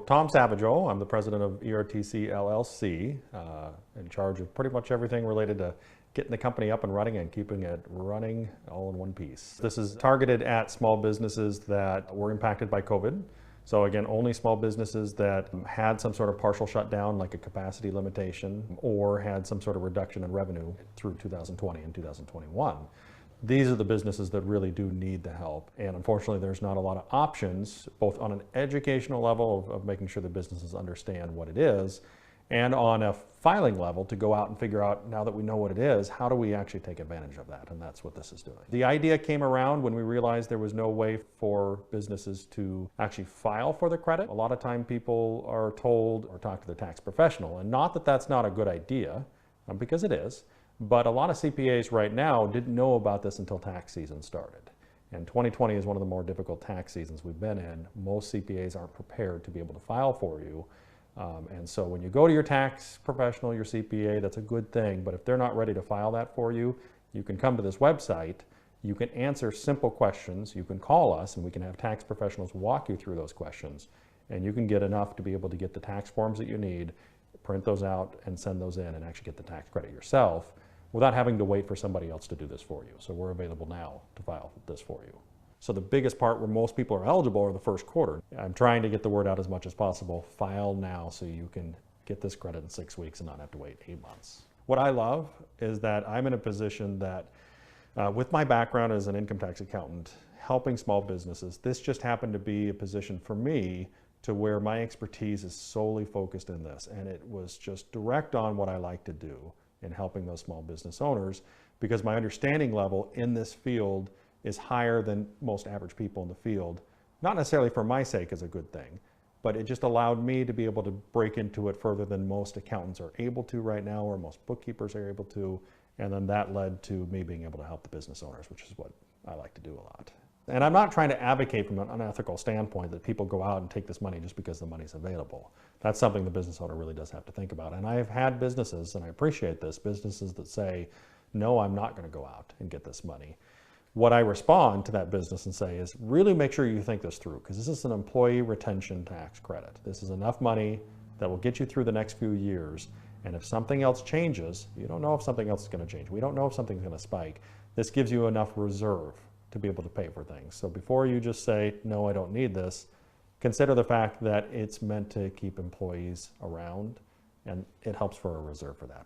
Tom Savageau, I'm the president of ERTC LLC, in charge of pretty much everything related to getting the company up and running and keeping it running all in one piece. This is targeted at small businesses that were impacted by COVID. So again, only small businesses that had some sort of partial shutdown, like a capacity limitation, or had some sort of reduction in revenue through 2020 and 2021. These are the businesses that really do need the help. And unfortunately, there's not a lot of options, both on an educational level of making sure the businesses understand what it is, and on a filing level to go out and figure out, now that we know what it is, how do we actually take advantage of that? And that's what this is doing. The idea came around when we realized there was no way for businesses to actually file for the credit. A lot of time people are told or talk to their tax professional, and not that that's not a good idea, because it is, but a lot of CPAs right now didn't know about this until tax season started. And 2020 is one of the more difficult tax seasons we've been in. Most CPAs aren't prepared to be able to file for you. And so when you go to your tax professional, your CPA, that's a good thing. But if they're not ready to file that for you, you can come to this website. You can answer simple questions. You can call us and we can have tax professionals walk you through those questions. And you can get enough to be able to get the tax forms that you need, print those out and send those in and actually get the tax credit yourself without having to wait for somebody else to do this for you. So we're available now to file this for you. So the biggest part where most people are eligible are the first quarter. I'm trying to get the word out as much as possible. File now so you can get this credit in 6 weeks and not have to wait 8 months. What I love is that I'm in a position that with my background as an income tax accountant, helping small businesses, this just happened to be a position for me to where my expertise is solely focused in this. And it was just direct on what I like to do in helping those small business owners, because my understanding level in this field is higher than most average people in the field. Not necessarily for my sake is a good thing, but it just allowed me to be able to break into it further than most accountants are able to right now, or most bookkeepers are able to. And then that led to me being able to help the business owners, which is what I like to do a lot. And I'm not trying to advocate from an unethical standpoint that people go out and take this money just because the money's available. That's something the business owner really does have to think about. And I've had businesses, and I appreciate this, businesses that say, no, I'm not going to go out and get this money. What I respond to that business and say is, really make sure you think this through, because this is an employee retention tax credit. This is enough money that will get you through the next few years. And if something else changes, you don't know if something else is going to change. We don't know if something's going to spike. This gives you enough reserve to be able to pay for things. So before you just say, no, I don't need this, consider the fact that it's meant to keep employees around, and it helps for a reserve for that.